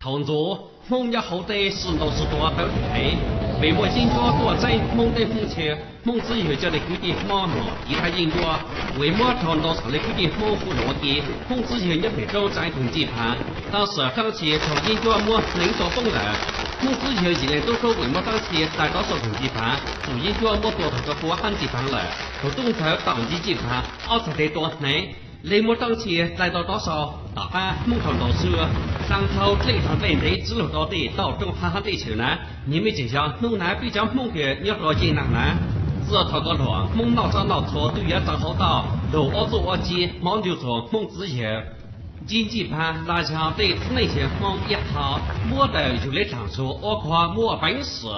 同桌，梦要好的是都是多都配，为我引导多在梦的风车，梦只有叫你规定妈妈，其他引导，为我传到上的规定模糊逻辑，梦只有一辈都在同键盘，当时刚起从引导我领导动人，梦只有一年都说为我当起带到手同键盘，主引导我多头个波汉键盘了，从动头当机键盘，二十的多呢。雷莫当前来到多少？大班梦头多说，上头这场本地之路到底到中哈哈地球呢？你们就像弄南比较梦的要多艰难呢？只要头个乱，梦脑上脑错都要找好到，路二做二机，忙就做梦之后。经济盘拉强对那些梦一套，我的就来长说，我夸我本事。